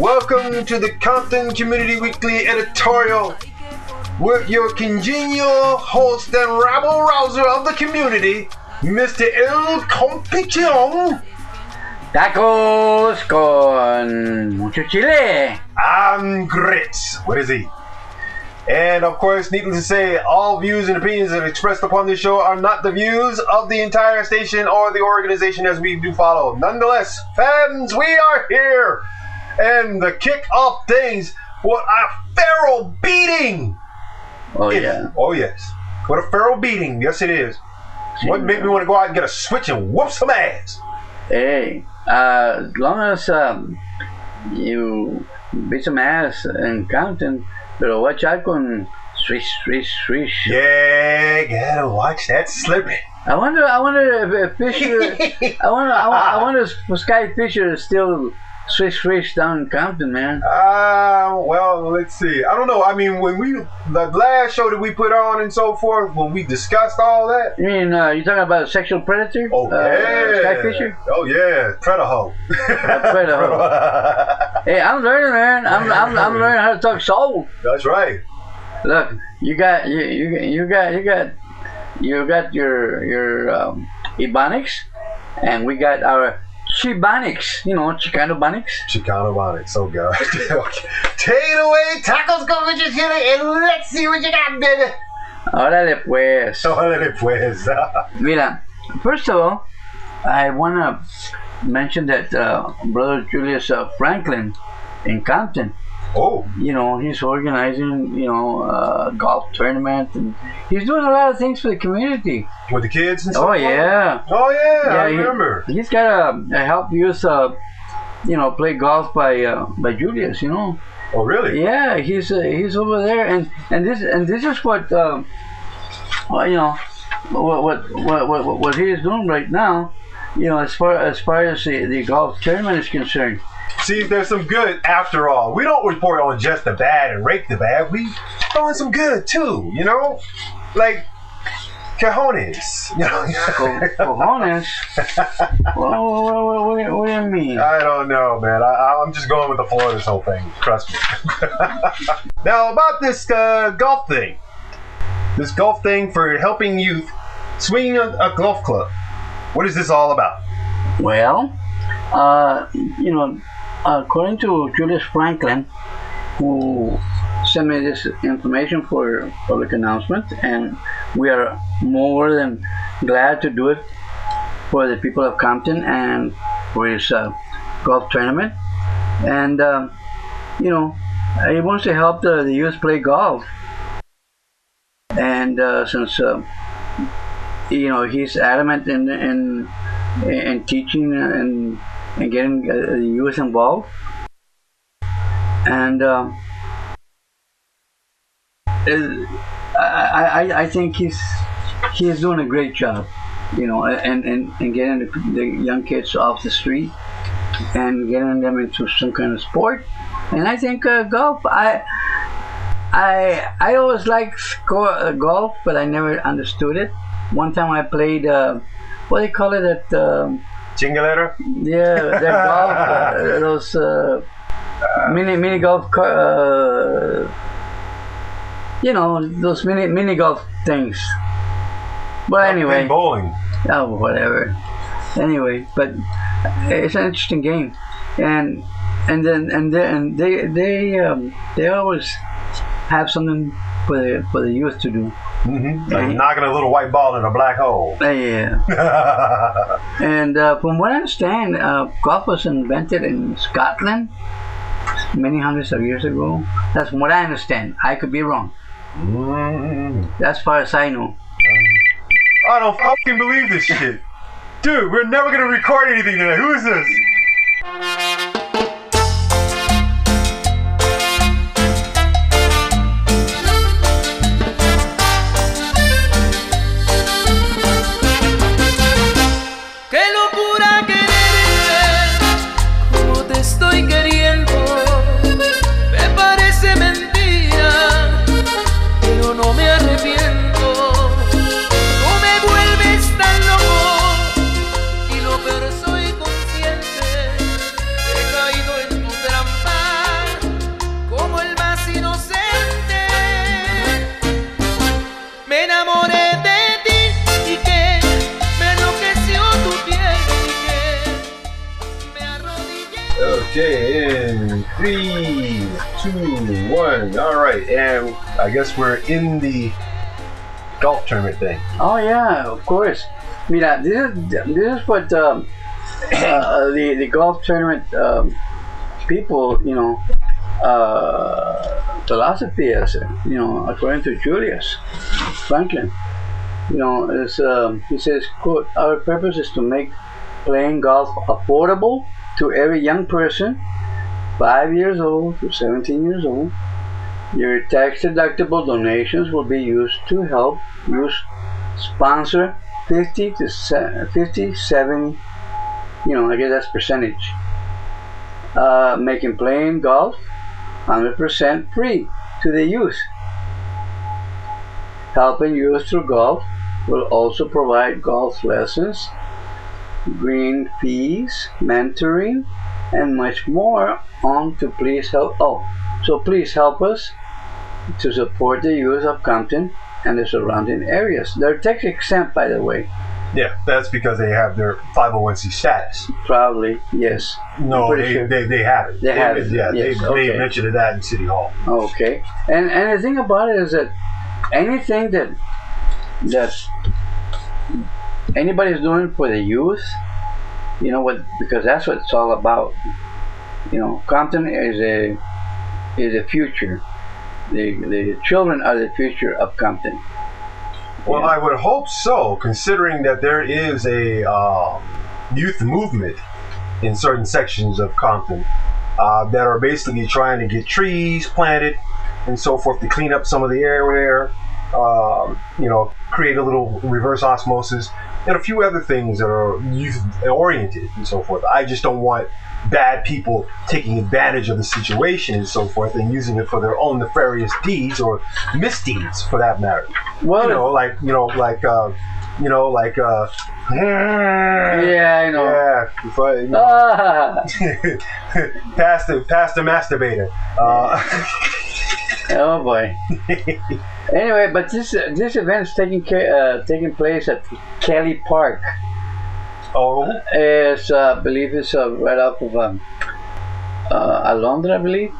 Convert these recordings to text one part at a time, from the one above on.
Welcome to the Compton Community Weekly Editorial with your congenial host and rabble-rouser of the community, Mr. El Compton. Tacos con mucho chile. And grits. What is he? And of course, needless to say, all views and opinions that are expressed upon this show are not the views of the entire station or the organization as we do follow. Nonetheless, fans, we are here. And the kick off things, what a feral beating! Oh yeah. Oh yes. What a feral beating. Yes it is. What made me want to go out and get a switch and whoop some ass? Hey, as long as you beat some ass in Compton, pero watch out con swish, swish, swish. Yeah, gotta watch that slipping. I wonder if Fisher, I wonder if Sky Fisher is still swish, swish down in Compton, man. Well, let's see. I don't know. I mean, the last show that we put on and so forth, when we discussed all that. You mean, you talking about a sexual predator? Oh, yeah. Sky Fisher? Oh, yeah. Predator. Predator. Hey, I'm learning, man. I'm learning how to talk soul. That's right. Look, you got your Ebonics, and we got our Chibonics, Chicano Bonics. Chicano Bonics, oh God. Okay. Take it away, tacos con mucho chile, and let's see what you got, baby. Órale pues. Órale pues. Mira, first of all, I want to mention that Brother Julius Franklin in Compton. Oh. He's organizing, a golf tournament, and he's doing a lot of things for the community. With the kids and stuff? Oh, yeah. Oh, yeah, I remember. He's got a help youth, play golf by Julius, Oh, really? Yeah, he's over there, and this is what, what he is doing right now, as far as the golf tournament is concerned. See, there's some good after all. We don't report on just the bad and rake the bad. We throw in some good too, like cojones. Cojones? What do you mean? I don't know, man. I'm just going with the flow of this whole thing. Trust me. Now about this golf thing. This golf thing for helping youth swinging a golf club. What is this all about? Well, according to Julius Franklin, who sent me this information for public announcement, and we are more than glad to do it for the people of Compton and for his golf tournament. And he wants to help the youth play golf. And since he's adamant in teaching and getting the youth involved, and I think he is doing a great job, and getting the young kids off the street and getting them into some kind of sport. And I think golf. I always liked golf, but I never understood it. One time I played what do you call it at Chingalero? Yeah, that golf, those mini golf, those mini golf things. But anyway, bowling. Oh, whatever. Anyway, but it's an interesting game, and they always have something for the youth to do. Mm-hmm. Like knocking a little white ball in a black hole. Yeah. And from what I understand, golf was invented in Scotland many hundreds of years ago. That's from what I understand. I could be wrong. As far as I know. I don't fucking believe this shit. Dude, we're never gonna record anything tonight. Who is this? Okay, in 3, 2, 1. All right, and I guess we're in the golf tournament thing. Oh yeah, of course. Mira, this is what the golf tournament people, philosophy is. According to Julius Franklin, is he says, quote, "Our purpose is to make playing golf affordable to every young person, 5 years old to 17 years old. Your tax-deductible donations will be used to help sponsor 50 to 70, I guess that's percentage, making playing golf 100% free to the youth. Helping youth through golf will also provide golf lessons, green fees, mentoring, and much more on to please help. So please help us to support the youth of Compton and the surrounding areas." They're tax exempt, by the way. Yeah, that's because they have their 501c status. Probably, yes. No, they sure. have it. They have it. Yeah, yes, they mentioned that in City Hall. Okay, and the thing about it is that anything that anybody's doing for the youth, because that's what it's all about. Compton is a future. The children are the future of Compton. Well, I would hope so, considering that there is a youth movement in certain sections of Compton that are basically trying to get trees planted and so forth to clean up some of the area, create a little reverse osmosis and a few other things that are youth oriented and so forth. I just don't want bad people taking advantage of the situation and so forth and using it for their own nefarious deeds or misdeeds, for that matter. Well, Yeah, I know. Yeah, past the masturbator. Oh boy. Anyway, but this event is taking place at Kelly Park. Oh, I believe it's right off of Alondra, I believe.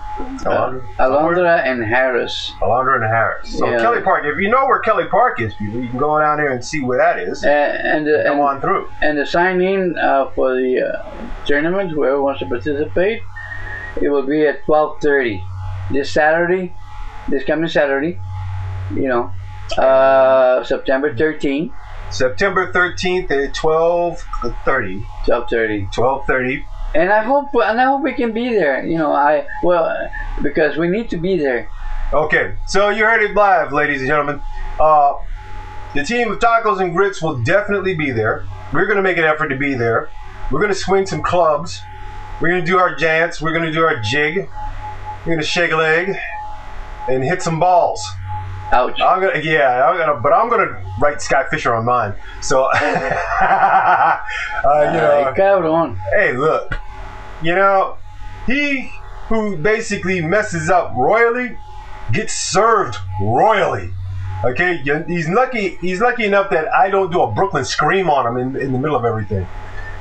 Alondra and Harris. Alondra and Harris. So Yeah. Kelly Park. If you know where Kelly Park is, people, you can go down there and see where that is. Come on through. And the sign-in for the tournament, whoever wants to participate, it will be at 12:30 this coming Saturday. September 13th. September 13th at 12:30. 12:30. And I hope we can be there. Because we need to be there. Okay, so you heard it live, ladies and gentlemen. The team of Tacos and Grits will definitely be there. We're going to make an effort to be there. We're going to swing some clubs. We're going to do our dance. We're going to do our jig. We're going to shake a leg and hit some balls. Ouch. I'm gonna write Sky Fisher on mine. So, Cabrón. Hey, look, he who basically messes up royally gets served royally. Okay, he's lucky enough that I don't do a Brooklyn scream on him in the middle of everything.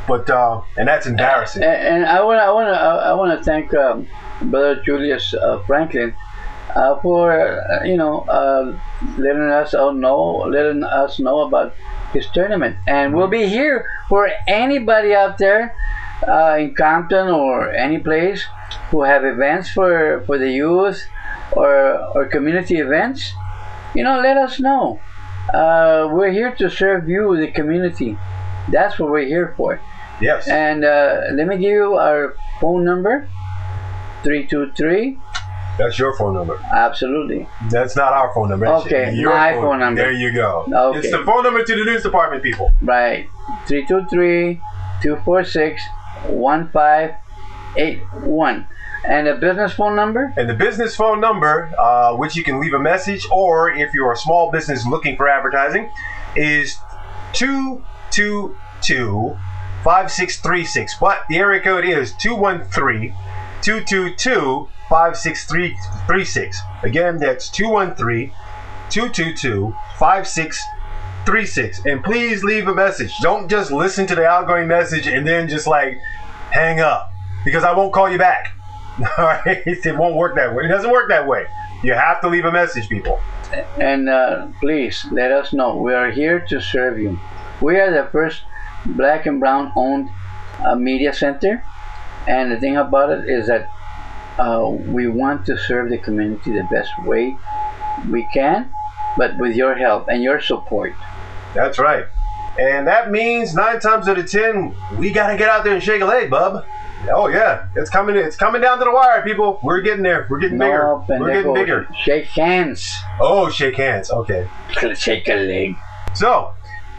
But and that's embarrassing. And I wanna thank Brother Julius Franklin. For letting us know about his tournament, and we'll be here for anybody out there in Compton or any place who have events for the youth or community events. Let us know. We're here to serve you, the community. That's what we're here for. Yes. And let me give you our phone number: 323. That's your phone number. Absolutely. That's not our phone number. Okay, my phone number. There you go. Okay. It's the phone number to the news department, people. Right. 323-246-1581. And the business phone number? And the business phone number, which you can leave a message, or if you're a small business looking for advertising, is 222-5636. But the area code is 213-222-5636. Again, that's 213-222-5636. And please leave a message. Don't just listen to the outgoing message and then just hang up. because I won't call you back. All right, it won't work that way. It doesn't work that way. You have to leave a message, people. And please let us know. We are here to serve you. We are the first black and brown owned media center, and the thing about it is that we want to serve the community the best way we can, but with your help and your support. That's right. And that means 9 times out of 10, we gotta get out there and shake a leg, bub. Oh yeah, it's coming down to the wire, people. We're getting there. We're getting bigger. We're getting bigger. Shake hands. Oh, shake hands. Okay. Shake a leg. So,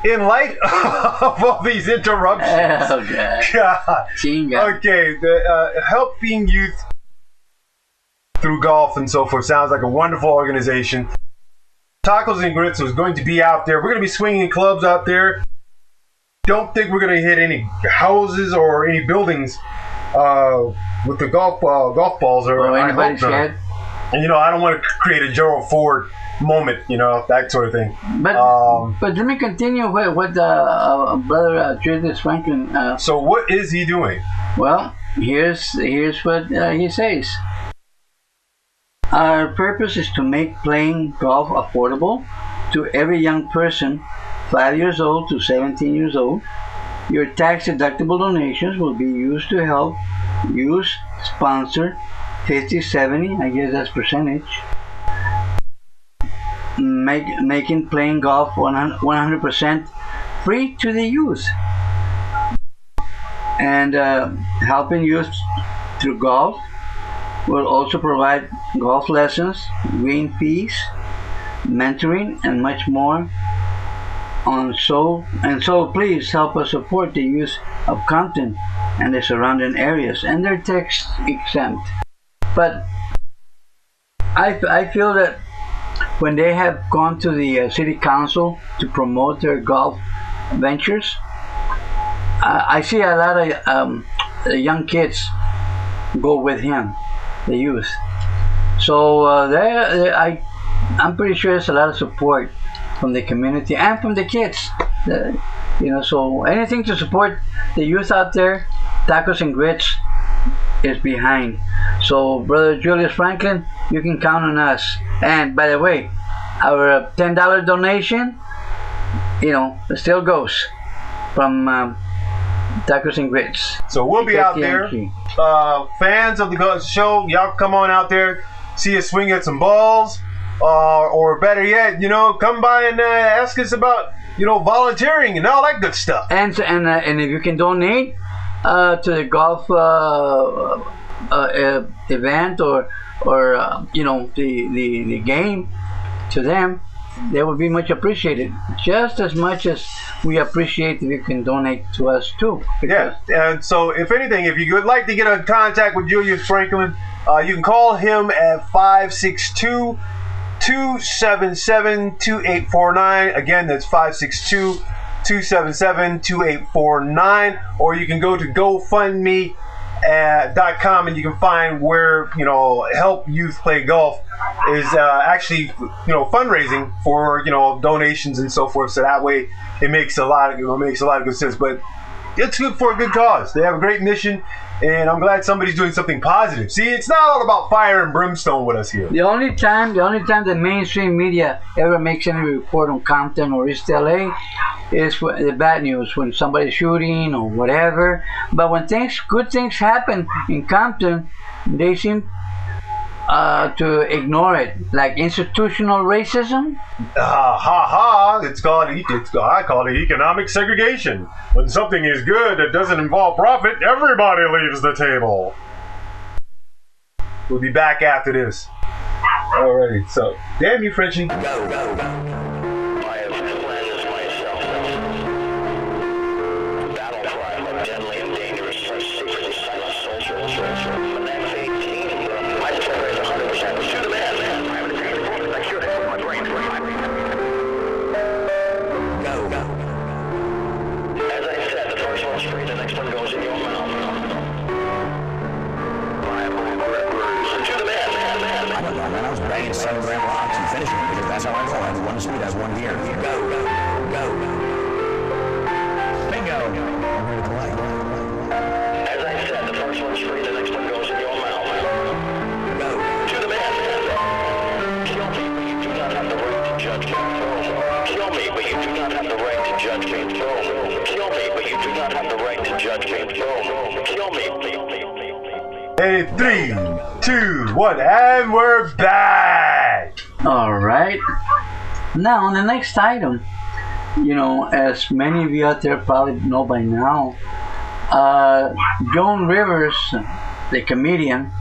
in light of all these interruptions, oh God. God. Okay, the helping youth through golf and so forth sounds like a wonderful organization. Tacos and Grits is going to be out there. We're going to be swinging clubs out there. Don't think we're going to hit any houses or any buildings with the golf balls or anybody's head. And I don't want to create a Gerald Ford moment, that sort of thing. But let me continue with what Brother Julius Franklin. So what is he doing? Well, here's what he says. Our purpose is to make playing golf affordable to every young person 5 years old to 17 years old. Your tax-deductible donations will be used to help use sponsor 50-70, I guess that's percentage, making playing golf 100% free to the youth, and helping youth through golf. Will also provide golf lessons, green fees, mentoring, and much more. So please help us support the youth of Compton and the surrounding areas, and they're tax exempt. But I feel that when they have gone to the city council to promote their golf ventures, I see a lot of young kids go with him, the youth. So I'm pretty sure there's a lot of support from the community and from the kids. So anything to support the youth out there, Tacos and Grits is behind. So Brother Julius Franklin, you can count on us. And by the way, our $10 donation, still goes from Tacos and Grits. So we'll be out there. Fans of the show, y'all come on out there, see us swing at some balls, or better yet, come by and ask us about, volunteering and all that good stuff. And if you can donate to the golf event or the game to them, they will be much appreciated, just as much as we appreciate if you can donate to us too. Yeah, and so if anything, if you would like to get in contact with Julius Franklin, you can call him at 562-277-2849. Again, that's 562-277-2849. Or you can go to GoFundMe.com and you can find where help youth play golf is actually fundraising for donations and so forth. So that way it makes a lot of good sense. But it's good for a good cause. They have a great mission, and I'm glad somebody's doing something positive. See, it's not all about fire and brimstone with us here. The only time the mainstream media ever makes any report on Compton or East LA is for the bad news, when somebody's shooting or whatever. But when good things happen in Compton, they seem to ignore it, like institutional racism. I call it economic segregation. When something is good that doesn't involve profit, everybody leaves the table. We'll be back after this. Alrighty, so damn you, Frenchie. Go. I have cleansed myself. Battle cry, deadly and dangerous, secretly silent soldier. When that's 18, my story is 100%. Shoot a man. I have a great report. I shoot it. My brain. Go. As I said, the first one's free, the next one goes in your mouth. Shoot a man. I was banging 7 gram rocks and finishing it because that's how I roll. I have one speed, I have one gear. Go. Bingo. I'm ready to play. As I said, the first one's free. introduction. Boom. Kill me. Hey, 3, 2, 1, and we're back! Alright. Now, on the next item, you know, as many of you out there probably know by now, Joan Rivers, the comedian,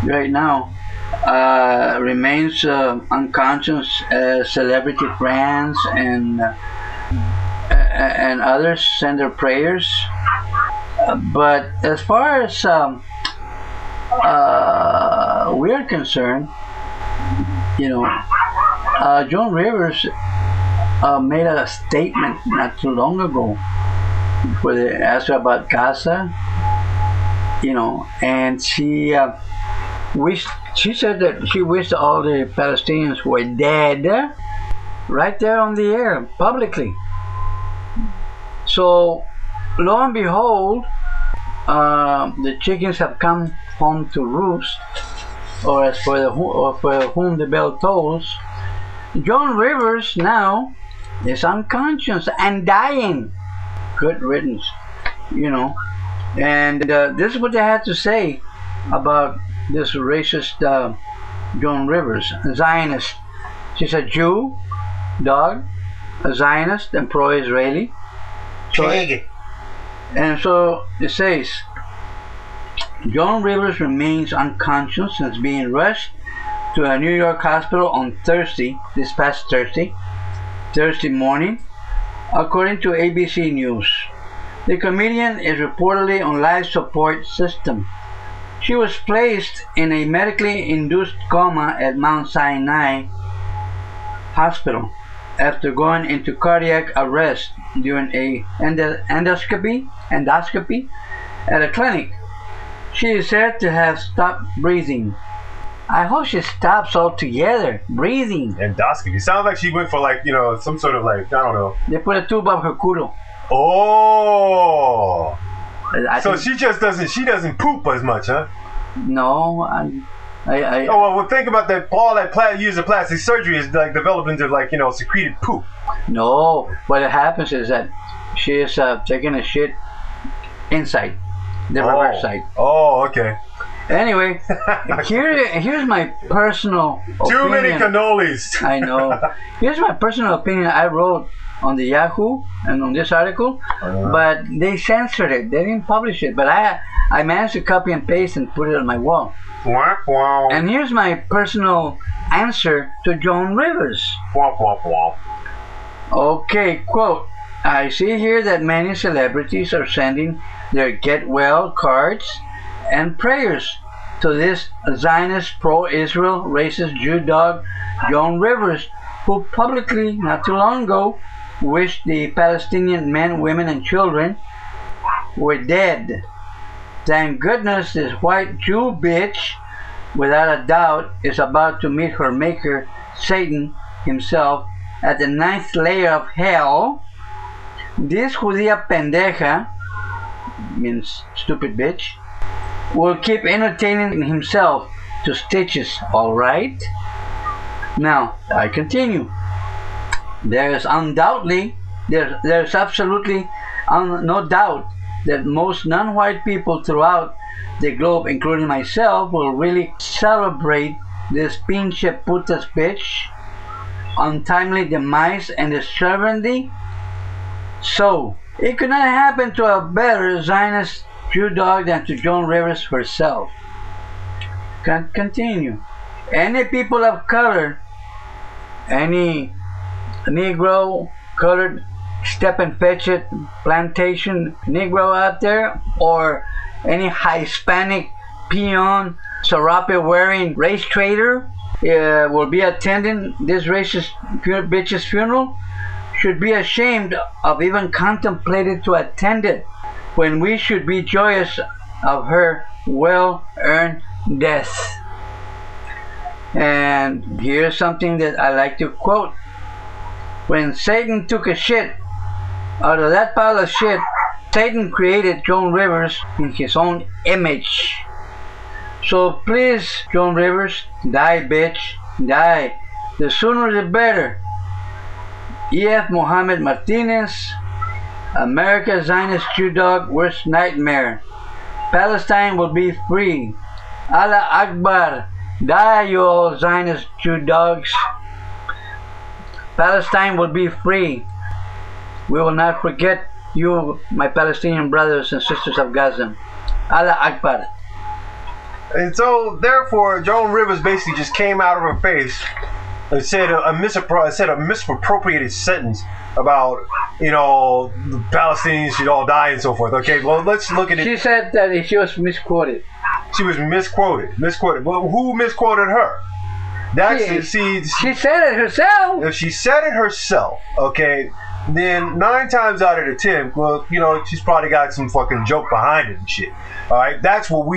right now, remains unconscious as celebrity friends and others send their prayers. But as far as we are concerned, you know, Joan Rivers made a statement not too long ago where they asked her about Gaza, you know, and she said that she wished all the Palestinians were dead right there on the air, publicly. So, lo and behold, the chickens have come home to roost, or as for whom the bell tolls. Joan Rivers now is unconscious and dying. Good riddance, you know. And this is what they had to say about this racist Joan Rivers, a Zionist. She's a Jew, dog, a Zionist, and pro-Israeli. And so it says, Joan Rivers remains unconscious and is being rushed to a New York hospital on Thursday, this past Thursday morning, according to ABC News. The comedian is reportedly on life support system. She was placed in a medically induced coma at Mount Sinai Hospital after going into cardiac arrest during a endoscopy at a clinic. She is said to have stopped breathing. I hope she stops altogether breathing. Endoscopy. Sounds like she went for, like, you know, some sort of, like, I don't know. They put a tube up her culo. Oh. So she just doesn't poop as much, huh? No, well, think about that. All that use of plastic surgery is like developing into, like, you know, secreted poop. No, what happens is that she is taking a shit inside the reverse side. Oh, okay. Anyway, here's my personal opinion. Too many cannolis. I know. Here's my personal opinion. I wrote on the Yahoo and on this article, but they censored it. They didn't publish it. But I managed to copy and paste and put it on my wall. Wow. And here's my personal answer to Joan Rivers. Wow. Okay, quote, I see here that many celebrities are sending their get well cards and prayers to this Zionist pro-Israel racist Jew dog Joan Rivers, who publicly not too long ago wished the Palestinian men, women and children were dead. Thank goodness this white Jew bitch, without a doubt, is about to meet her maker, Satan himself, at the 9th layer of hell. This judía pendeja, means stupid bitch, will keep entertaining himself to stitches, alright? Now, I continue. There's absolutely no doubt that most non-white people throughout the globe, including myself, will really celebrate this pinche putas bitch untimely demise and disturbingly so. It could not happen to a better Zionist Jew dog than to Joan Rivers herself. Continue. Any people of color, any Negro, colored, step and fetch it, plantation Negro out there, or any Hispanic peon, serape wearing race trader will be attending this racist bitch's funeral, should be ashamed of even contemplating to attend it, when we should be joyous of her well-earned death. And here's something that I like to quote. When Satan took a shit, out of that pile of shit, Satan created Joan Rivers in his own image. So please, Joan Rivers, die, bitch, die. The sooner the better. E.F. Mohammed Martinez, America's Zionist Jew dog worst nightmare. Palestine will be free. Allah Akbar. Die, you all Zionist Jew dogs. Palestine will be free. We will not forget you, my Palestinian brothers and sisters of Gaza. Allah Akbar. And so, therefore, Joan Rivers basically just came out of her face and said a misappropriated sentence about, you know, the Palestinians should all die and so forth. Okay, well, let's look at it. She said that she was misquoted. She was misquoted. Well, who misquoted her? She said it herself. If she said it herself, okay, then 9 times out of the 10, well, you know, she's probably got some fucking joke behind it and shit. All right, that's what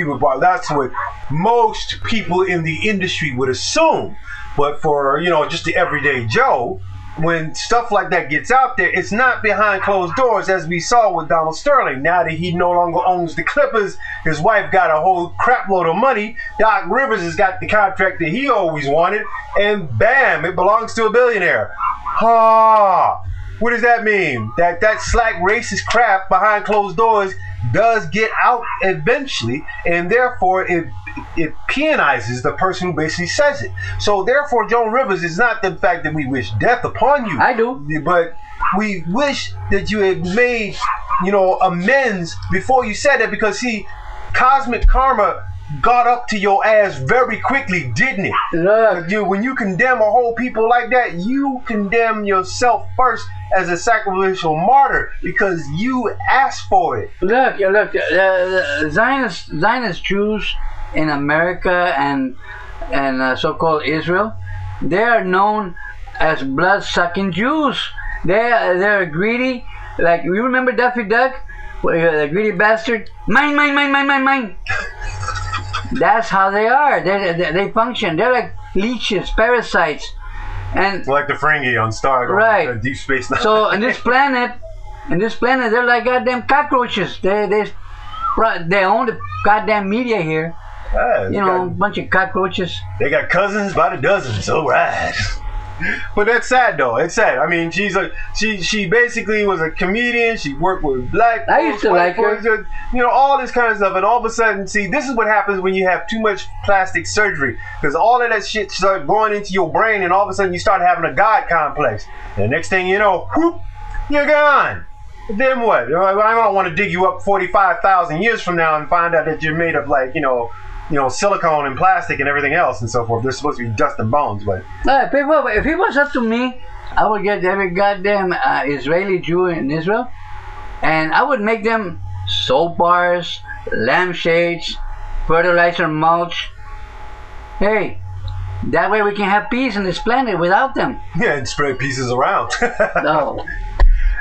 that's what most people in the industry would assume. But for, you know, just the everyday Joe, when stuff like that gets out there, it's not behind closed doors, as we saw with Donald Sterling. Now that he no longer owns the Clippers, his wife got a whole crap load of money. Doc Rivers has got the contract that he always wanted, and bam, it belongs to a billionaire. Ha! What does that mean? That slack racist crap behind closed doors does get out eventually, and therefore it penalizes the person who basically says it. So therefore, Joan Rivers, is not the fact that we wish death upon you. I do. But we wish that you had made, you know, amends before you said it, because see, cosmic karma got up to your ass very quickly, didn't it? Look, When you condemn a whole people like that, you condemn yourself first as a sacrificial martyr, because you asked for it. Look, the Zionist Jews in America and so-called Israel, they are known as blood-sucking Jews. They're greedy. Like, you remember Daffy Duck? The greedy bastard. Mine. That's how they are. They function. They're like leeches, parasites, and like the Ferengi on Star, right? Deep Space Nine. So on this planet, they're like goddamn cockroaches. They own the goddamn media here. You know, a bunch of cockroaches. They got cousins by the dozen. So right. But that's sad though. It's sad. I mean, she basically was a comedian. She worked with black folks, I used to like her. You know, all this kind of stuff. And all of a sudden, see, this is what happens when you have too much plastic surgery, because all of that shit starts going into your brain, and all of a sudden you start having a God complex. And the next thing you know, whoop, you're gone. Then what? I don't want to dig you up 45,000 years from now and find out that you're made of, like, you know, silicone and plastic and everything else and so forth. They're supposed to be dust and bones, but if it was up to me, I would get every goddamn Israeli Jew in Israel, and I would make them soap bars, lampshades, fertilizer mulch. Hey, that way we can have peace on this planet without them. Yeah, and spread pieces around. No.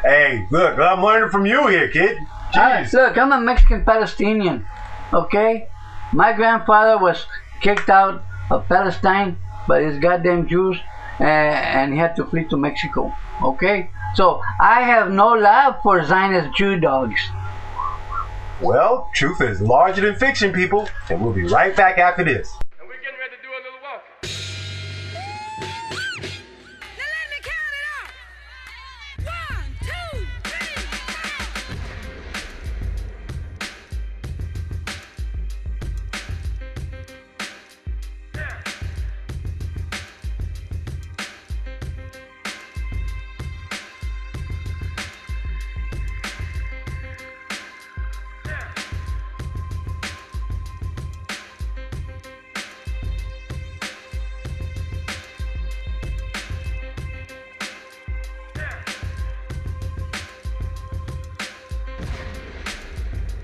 Hey, look, I'm learning from you here, kid. Jeez. Look, I'm a Mexican Palestinian, okay? My grandfather was kicked out of Palestine by these goddamn Jews, and he had to flee to Mexico, okay? So I have no love for Zionist Jew dogs. Well, truth is larger than fiction, people, and we'll be right back after this. And we're getting ready to do a little walking. Now let me count it out. 1, 2, 3,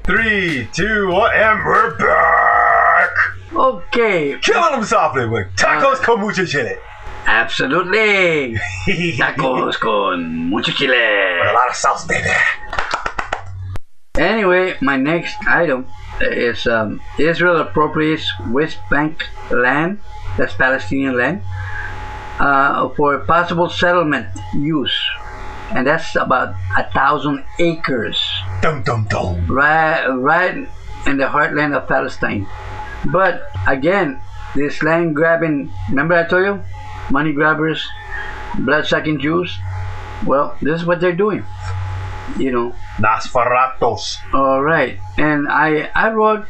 3, 2, 1, and we're back! Okay. Killing them softly with tacos con mucho chile. Absolutely. Tacos con mucho chile. With a lot of sauce, baby. Anyway, my next item is Israel appropriates West Bank land, that's Palestinian land, for possible settlement use. And that's about 1,000 acres. Dum dum dum. Right in the heartland of Palestine. But again, this land grabbing, remember I told you? Money grabbers, blood sucking Jews. Well, this is what they're doing. You know, Nosferatos. All right, and I wrote,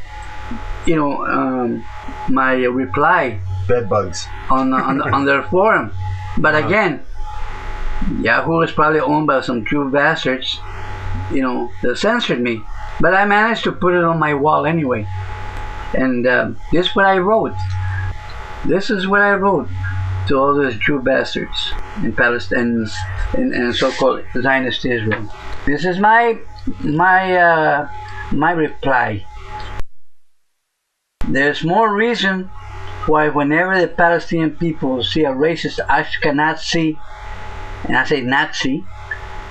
my reply Bedbugs. on their forum, but again, Yahoo is probably owned by some Jew bastards, that censored me. But I managed to put it on my wall anyway, and this is what I wrote. This is what I wrote to all those Jew bastards in Palestine and so-called Zionist Israel. This is my reply. There's more reason why whenever the Palestinian people see a racist Ashkenazi, and I say Nazi,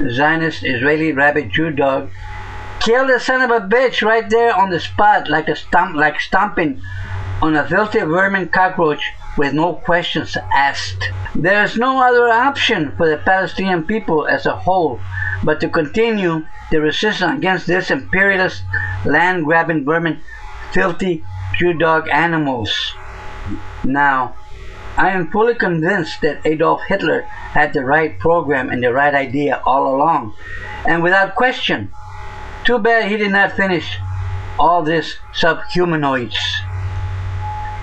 Zionist Israeli rabid Jew dog, kill the son of a bitch right there on the spot, like stomping on a filthy vermin cockroach with no questions asked. There's no other option for the Palestinian people as a whole but to continue the resistance against this imperialist, land-grabbing vermin, filthy Jew dog animals. Now, I am fully convinced that Adolf Hitler had the right program and the right idea all along, and without question. Too bad he did not finish all this subhumanoids.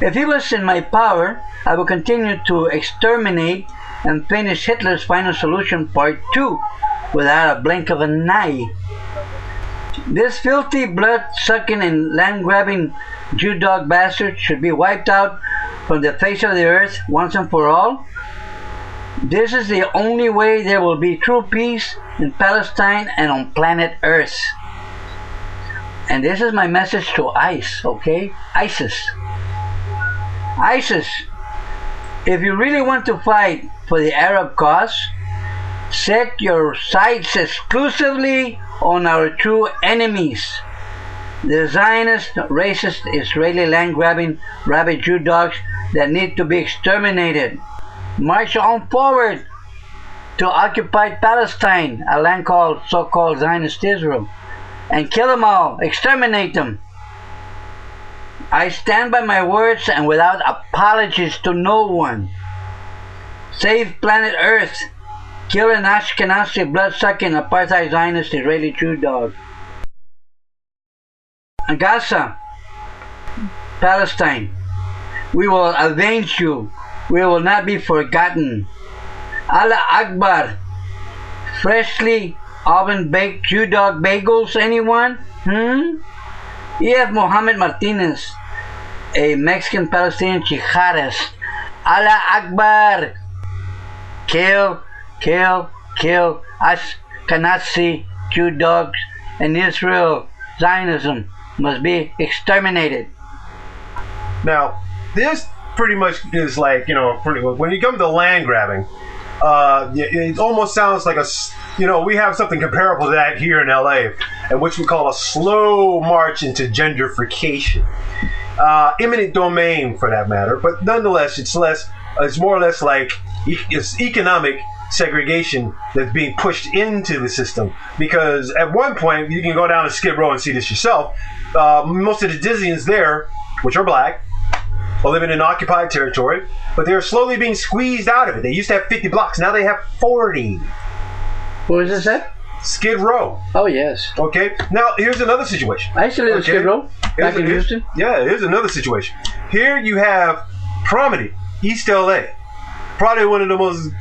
If he was in my power, I would continue to exterminate and finish Hitler's Final Solution Part 2 without a blink of an eye. This filthy, blood-sucking and land-grabbing Jew dog bastard should be wiped out from the face of the earth once and for all. This is the only way there will be true peace in Palestine and on planet Earth. And this is my message to ICE, okay? ISIS. ISIS, if you really want to fight for the Arab cause, set your sights exclusively on our true enemies, the Zionist, racist, Israeli land-grabbing, rabid Jew dogs that need to be exterminated. March on forward to occupied Palestine, a land called so-called Zionist Israel, and kill them all, exterminate them. I stand by my words and without apologies to no one. Save planet Earth. Kill an Ashkenazi blood-sucking apartheid Zionist Israeli Jew dog. Gaza, Palestine, we will avenge you. We will not be forgotten. Allah Akbar. Freshly oven-baked Jew dog bagels, anyone? E.F. Mohammed Martinez, a Mexican Palestinian jihadist. Allah Akbar. Kill, kill, kill Ashkenazi Jew dogs, and Israel. Zionism must be exterminated. Now, this pretty much is like, when you come to land grabbing, it almost sounds like we have something comparable to that here in LA, and which we call a slow march into gentrification. Imminent domain, for that matter, but nonetheless, it's more or less like it's economic segregation that's being pushed into the system, because at one point, you can go down to Skid Row and see this yourself, most of the Dizians there, which are black, are living in occupied territory, but they're slowly being squeezed out of it. They used to have 50 blocks, now they have 40. What is this at? Skid Row. Oh, yes. Okay, now here's another situation. I used to live in Skid Row, back in Houston. Yeah, here's another situation. Here you have prominent East LA, probably one of the most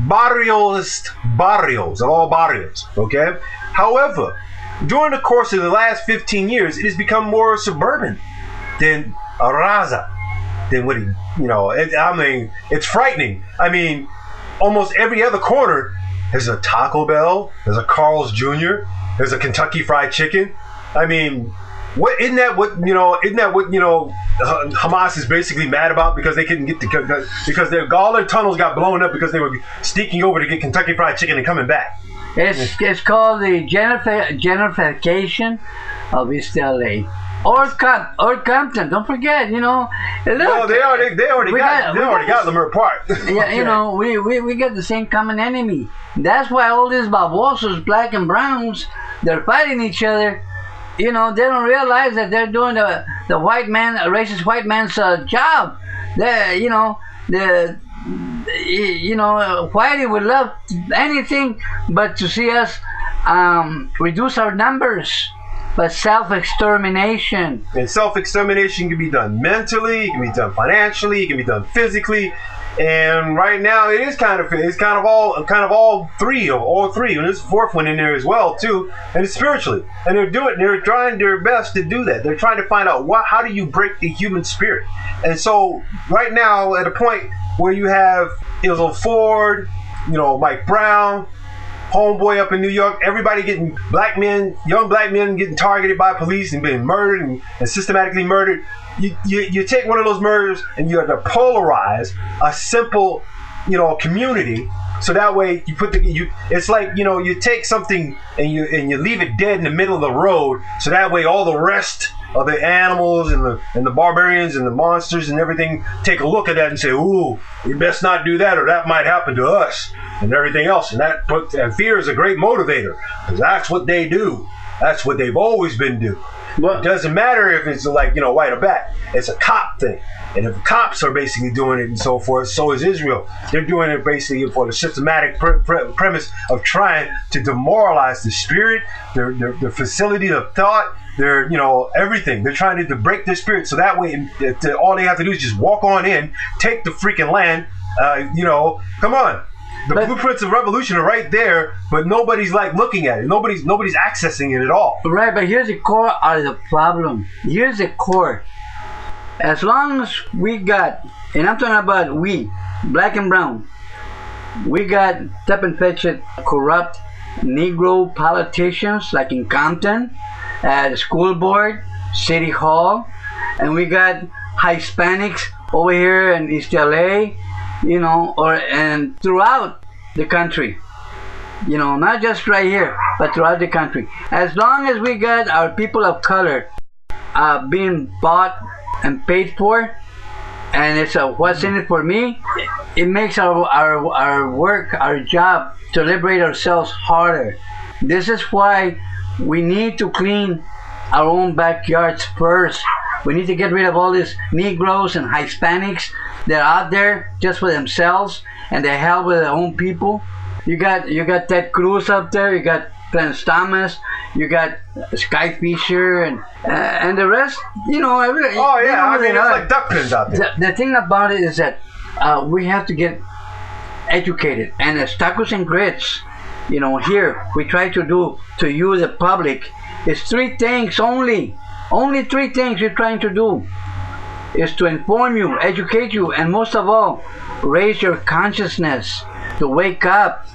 barrios of all barrios, okay? However, during the course of the last 15 years, it has become more suburban than raza. Than what it's frightening. I mean, almost every other corner there's a Taco Bell, there's a Carl's Jr., there's a Kentucky Fried Chicken. I mean, isn't that what Hamas is basically mad about, because they couldn't get because all their tunnels got blown up because they were sneaking over to get Kentucky Fried Chicken and coming back. It's called the gentrification of East LA. Or Compton. Don't forget, Look, no, they already got them apart. Yeah, we got the same common enemy. That's why all these babosos, black and browns, they're fighting each other. They don't realize that they're doing the racist white man's job. Whitey would love anything but to see us reduce our numbers, but self-extermination. And self-extermination can be done mentally, it can be done financially, it can be done physically. And right now it is kind of all three, and there's a fourth one in there as well too, and it's spiritually. And they're trying their best to do that. They're trying to find out how do you break the human spirit. And so right now at a point where you have Izzo Ford, Mike Brown, homeboy up in New York, everybody getting young black men getting targeted by police and being murdered and systematically murdered. You take one of those murders and you have to polarize a simple, community. So that way it's like, you take something and you leave it dead in the middle of the road. So that way all the rest of the animals and the barbarians and the monsters and everything take a look at that and say, ooh, we best not do that, or that might happen to us and everything else. And fear is a great motivator, because that's what they do. That's what they've always been doing. It doesn't matter if it's like, white or black. It's a cop thing. And if the cops are basically doing it and so forth, so is Israel. They're doing it basically for the systematic premise of trying to demoralize the spirit, their facility of thought, their, everything. They're trying to break their spirit. So that way, all they have to do is just walk on in, take the freaking land, come on. The blueprints of revolution are right there, but nobody's looking at it. Nobody's accessing it at all. Right, but here's the core of the problem. Here's the core. As long as we got, and I'm talking about we, black and brown, we got step-and-fetch corrupt Negro politicians like in Compton, at the school board, city hall, and we got Hispanics over here in East LA, and throughout the country, not just right here, but throughout the country. As long as we got our people of color being bought and paid for, and it's what's in it for me, it makes our work, our job to liberate ourselves harder. This is why we need to clean our own backyards first. We need to get rid of all these Negroes and Hispanics that are out there just for themselves, and they help with their own people. You got Ted Cruz up there, you got Clarence Thomas, you got Sky Fisher, and the rest, Oh yeah, it's like duck pins out there. The thing about it is that we have to get educated, and as Tacos and Grits, here we try to do to you, the public, is three things only. Only three things we're trying to do is to inform you, educate you, and most of all, raise your consciousness to wake up.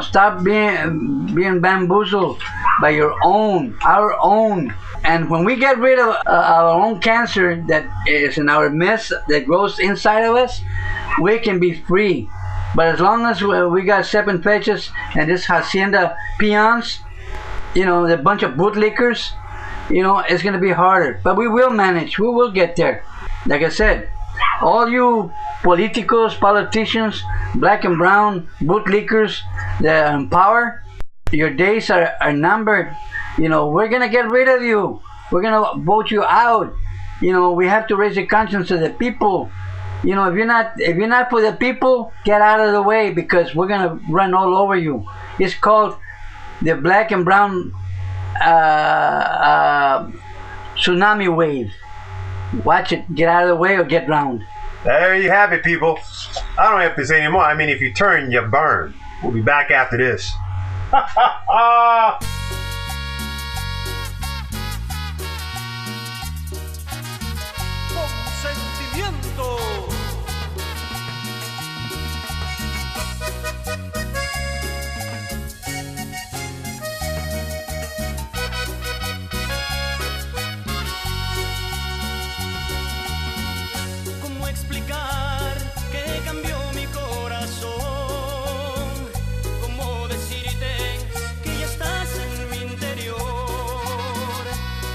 Stop being bamboozled by our own. And when we get rid of our own cancer that is in our midst, that grows inside of us, we can be free. But as long as we got step-and-fetches and this hacienda peons, the bunch of bootlickers, it's going to be harder. But we will manage. We will get there. Like I said, all you politicos, politicians, black and brown, bootlickers that are in power, your days are numbered. We're going to get rid of you. We're going to vote you out. We have to raise the conscience of the people. If you're not for the people, get out of the way, because we're going to run all over you. It's called the black and brown tsunami wave. Watch it. Get out of the way or get drowned. There you have it, people. I don't have to say anymore. I mean, if you turn, you burn. We'll be back after this. ¿Cómo explicar que cambió mi corazón? ¿Cómo decirte que ya estás en mi interior?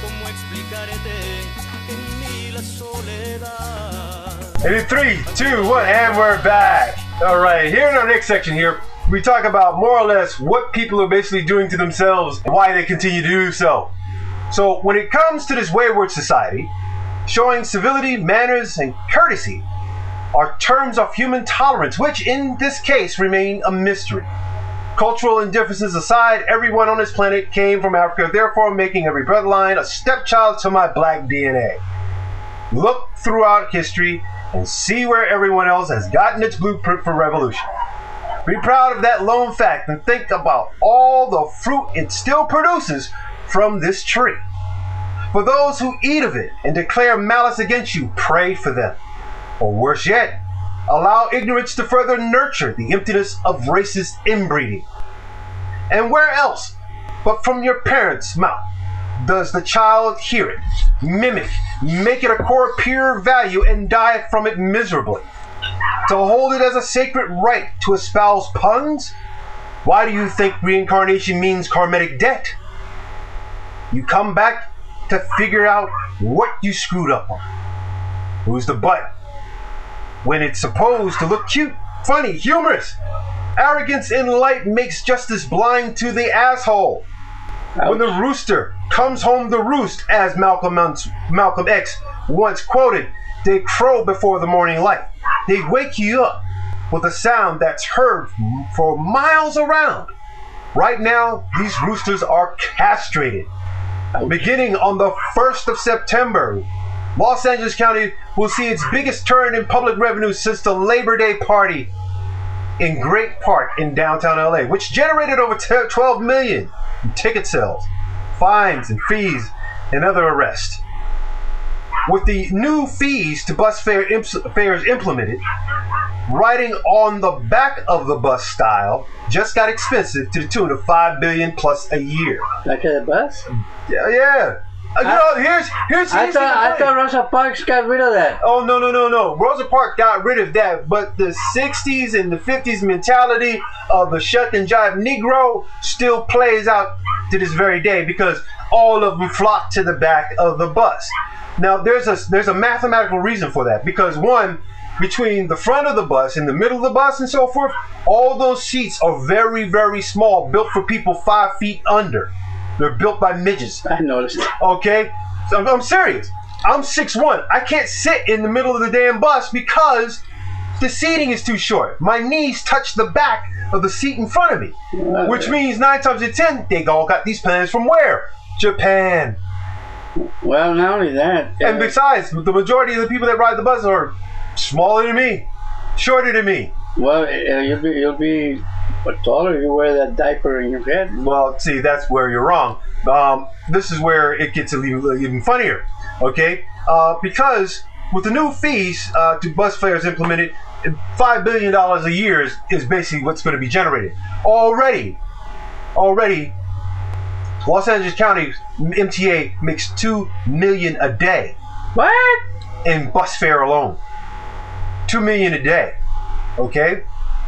¿Cómo explicarte que en mí la soledad? And in 3, 2, 1, and we're back. All right, here in our next section here, we talk about more or less what people are basically doing to themselves and why they continue to do so. So when it comes to this wayward society, showing civility, manners, and courtesy are terms of human tolerance, which in this case remain a mystery. Cultural indifferences aside, everyone on this planet came from Africa, therefore making every bloodline a stepchild to my black DNA. Look throughout history and see where everyone else has gotten its blueprint for revolution. Be proud of that lone fact and think about all the fruit it still produces from this tree. For those who eat of it and declare malice against you, pray for them. Or worse yet, allow ignorance to further nurture the emptiness of racist inbreeding. And where else but from your parents' mouth does the child hear it, mimic, make it a core pure value, and die from it miserably? To hold it as a sacred right to espouse puns? Why do you think reincarnation means karmic debt? You come back to figure out what you screwed up on. Who's the butt? When it's supposed to look cute, funny, humorous. Arrogance in light makes justice blind to the asshole. Ouch. When the rooster comes home to roost, as Malcolm X once quoted, they crow before the morning light. They wake you up with a sound that's heard for miles around. Right now, these roosters are castrated. Ouch. Beginning on the 1st of September, Los Angeles County will see its biggest turn in public revenue since the Labor Day party, in great part in downtown LA, which generated over 12 million in ticket sales, fines and fees, and other arrests. With the new fees to bus fares implemented, riding on the back of the bus style just got expensive to the tune of $5 billion plus a year. Back of the bus? Yeah. Here's I thought Rosa Parks got rid of that. Oh, no. Rosa Parks got rid of that, but the 60s and the 50s mentality of the shuck and jive Negro still plays out to this very day, because all of them flock to the back of the bus. Now, there's a mathematical reason for that, because one, between the front of the bus and the middle of the bus and so forth, all those seats are very, very small, built for people 5 feet under. They're built by midgets. I noticed. Okay? So I'm serious. I'm 6'1". I can't sit in the middle of the damn bus because the seating is too short. My knees touch the back of the seat in front of me. Which means 9 times out of 10, they all got these plans from where? Japan. Well, not only that. And besides, the majority of the people that ride the bus are smaller than me, shorter than me. Well, you'll be taller if you wear that diaper in your head. Well, see, that's where you're wrong. This is where it gets even funnier, okay? Because with the new fees to bus fares implemented, $5 billion a year is basically what's going to be generated. Already, Los Angeles County MTA makes $2 million a day. What? In bus fare alone. $2 million a day. Okay?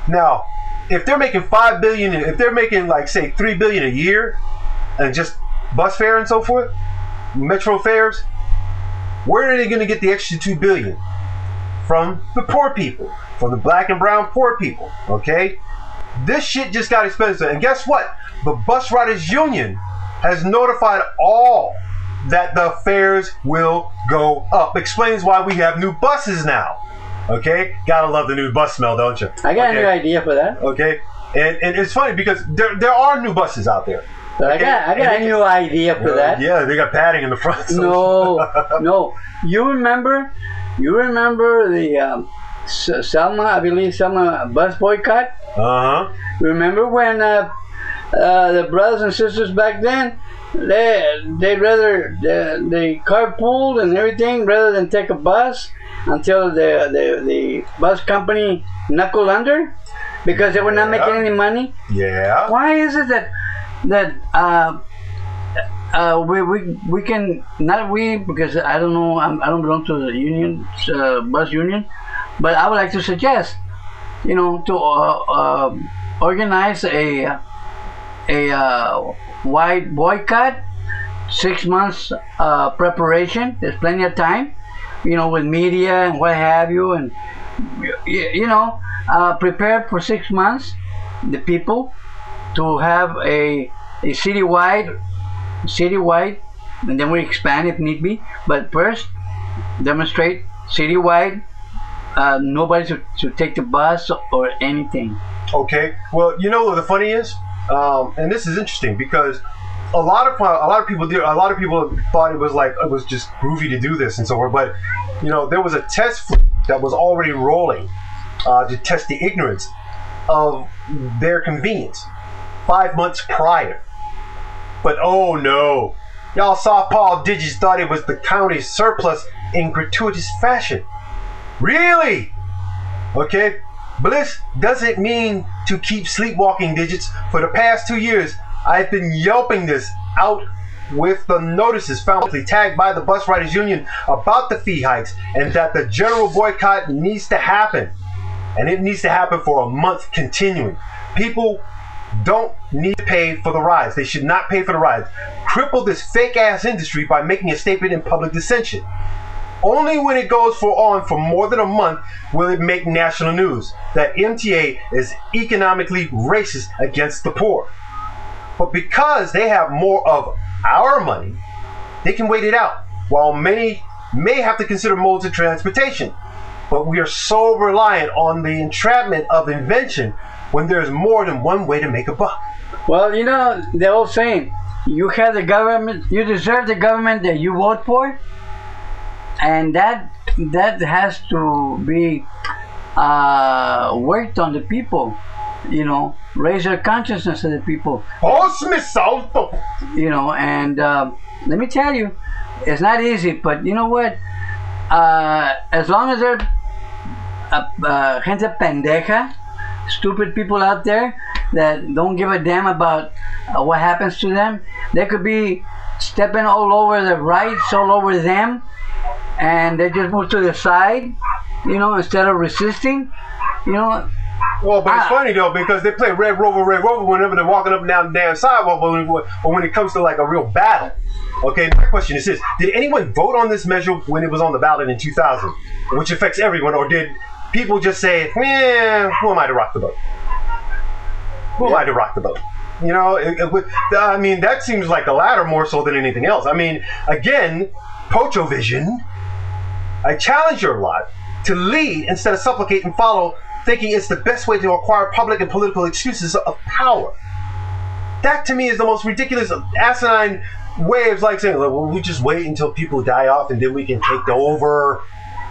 Now, if they're making $5 billion, if they're making like say $3 billion a year, and just bus fare and so forth, metro fares, where are they going to get the extra $2 billion? From the poor people, from the black and brown poor people. Okay? This shit just got expensive, and guess what? The Bus Riders Union has notified all that the fares will go up. Explains why we have new buses now. Okay, gotta love the new bus smell, don't you? I got a new idea for that. Okay, and it's funny because there are new buses out there. But okay? I got a new idea for that. Yeah, they got padding in the front. So. No. You remember the Selma, I believe Selma bus boycott? Remember when the brothers and sisters back then, they carpooled and everything rather than take a bus until the bus company knuckled under because they were not making any money? Yeah. Why is it that we can, not we, because I don't know, I don't belong to the union, bus union, but I would like to suggest, to organize a wide boycott, 6 months preparation. There's plenty of time, with media and what have you, and prepare for 6 months the people to have a citywide, and then we expand if need be. But first, demonstrate citywide. Nobody should take the bus or anything. Okay. Well, you know what the funny is, and this is interesting because a lot of people thought it was just groovy to do this and so forth. But you know, there was a test fleet that was already rolling to test the ignorance of their convenience 5 months prior. But oh no, y'all softball digits thought it was the county's surplus in gratuitous fashion. Really? Okay. Bliss doesn't mean to keep sleepwalking digits. For the past 2 years, I've been yelping this out with the notices found tagged by the bus riders union about the fee hikes and that the general boycott needs to happen. And it needs to happen for a month continuing. People don't need to pay for the rides. They should not pay for the rides. Cripple this fake ass industry by making a statement in public dissension. Only when it goes on for more than a month will it make national news that MTA is economically racist against the poor. But because they have more of our money, they can wait it out, while many may have to consider modes of transportation. But we are so reliant on the entrapment of invention when there is more than one way to make a buck. Well, you know, the old saying, you have the government, you deserve the government that you vote for. And that has to be worked on the people, you know, raise their consciousness of the people. You know, and let me tell you, it's not easy, but you know what? As long as there are gente pendeja, stupid people out there that don't give a damn about what happens to them, they could be stepping all over the rights, all over them, and they just move to the side, you know, instead of resisting, you know. Well, but it's funny though, because they play Red Rover whenever they're walking up and down the damn sidewalk, but when it comes to like a real battle. Okay, my question is this: did anyone vote on this measure when it was on the ballot in 2000, which affects everyone, or did people just say, who am I to rock the boat? Who am I to rock the boat? You know, I mean, that seems like the latter more so than anything else. I mean, again, Pocho Vision, I challenge your lot to lead instead of supplicate and follow, thinking it's the best way to acquire public and political excuses of power. That to me is the most ridiculous, asinine way of like saying, well, we just wait until people die off and then we can take over.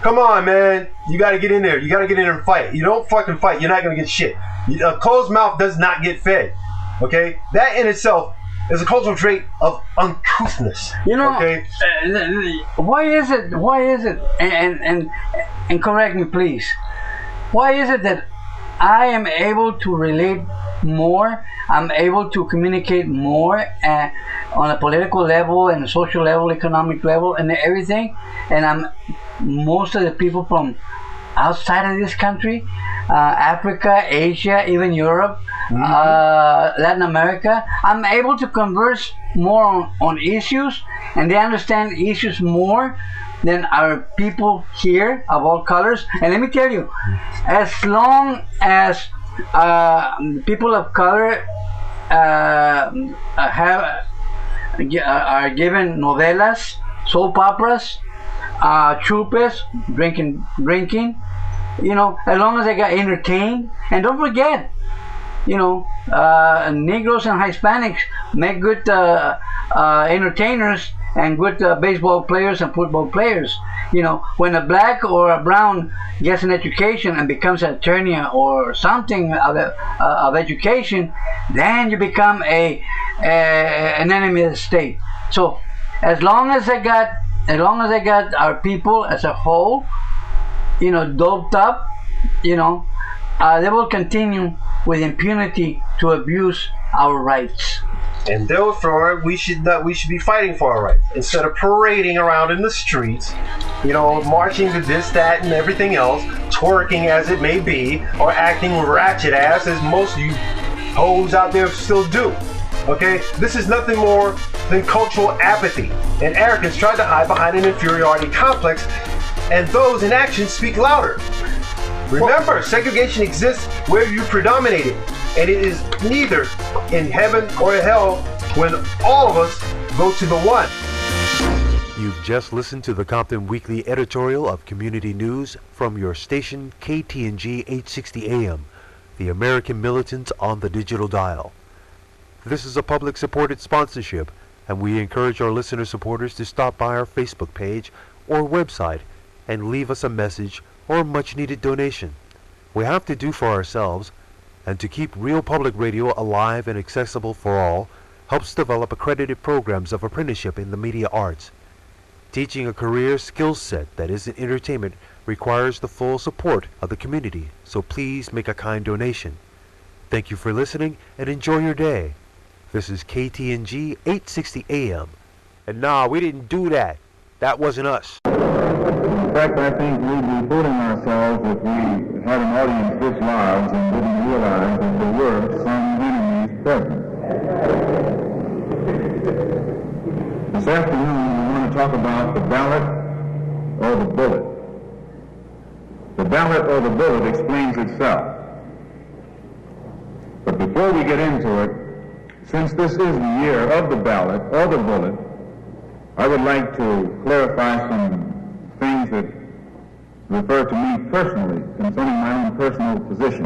Come on, man. You got to get in there. You got to get in there and fight. You don't fucking fight, you're not going to get shit. A closed mouth does not get fed. Okay? That in itself is a cultural trait of uncouthness. You know, okay? Why is it, and correct me please, why is it that I am able to relate more, I'm able to communicate more on a political level and a social level, economic level and everything, and most of the people from outside of this country, Africa, Asia, even Europe, Latin America, I'm able to converse more on issues, and they understand issues more than our people here of all colors. And let me tell you, as long as people of color are given novelas, soap operas, chupes, drinking, you know, as long as they got entertained. And don't forget, you know, Negroes and Hispanics make good entertainers and good baseball players and football players. You know, when a black or a brown gets an education and becomes an attorney or something of education, then you become an enemy of the state. So as long as they got our people as a whole, you know, doped up, you know, they will continue with impunity to abuse our rights. And therefore, we should be fighting for our rights instead of parading around in the streets, you know, marching to this, that, and everything else, twerking as it may be, or acting ratchet ass as most of you hoes out there still do. Okay, this is nothing more than cultural apathy and arrogance tried to hide behind an inferiority complex, and those in action speak louder. Remember, segregation exists where you predominated, and it is neither in heaven or hell when all of us go to the one. You've just listened to the Compton Weekly Editorial of Community News from your station KTNG860am. the American Militant on the Digital Dial. This is a public-supported sponsorship, and we encourage our listener supporters to stop by our Facebook page or website and leave us a message or a much-needed donation. We have to do for ourselves, and to keep real public radio alive and accessible for all helps develop accredited programs of apprenticeship in the media arts. Teaching a career skill set that isn't entertainment requires the full support of the community, so please make a kind donation. Thank you for listening and enjoy your day. This is KTNG860am. And nah, we didn't do that. That wasn't us. In fact, I think we'd be fooling ourselves if we had an audience this large and didn't realize that there were some enemies present. This afternoon, we want to talk about the ballot or the bullet. The ballot or the bullet explains itself. But before we get into it, since this is the year of the ballot or the bullet, I would like to clarify some things that refer to me personally concerning my own personal position.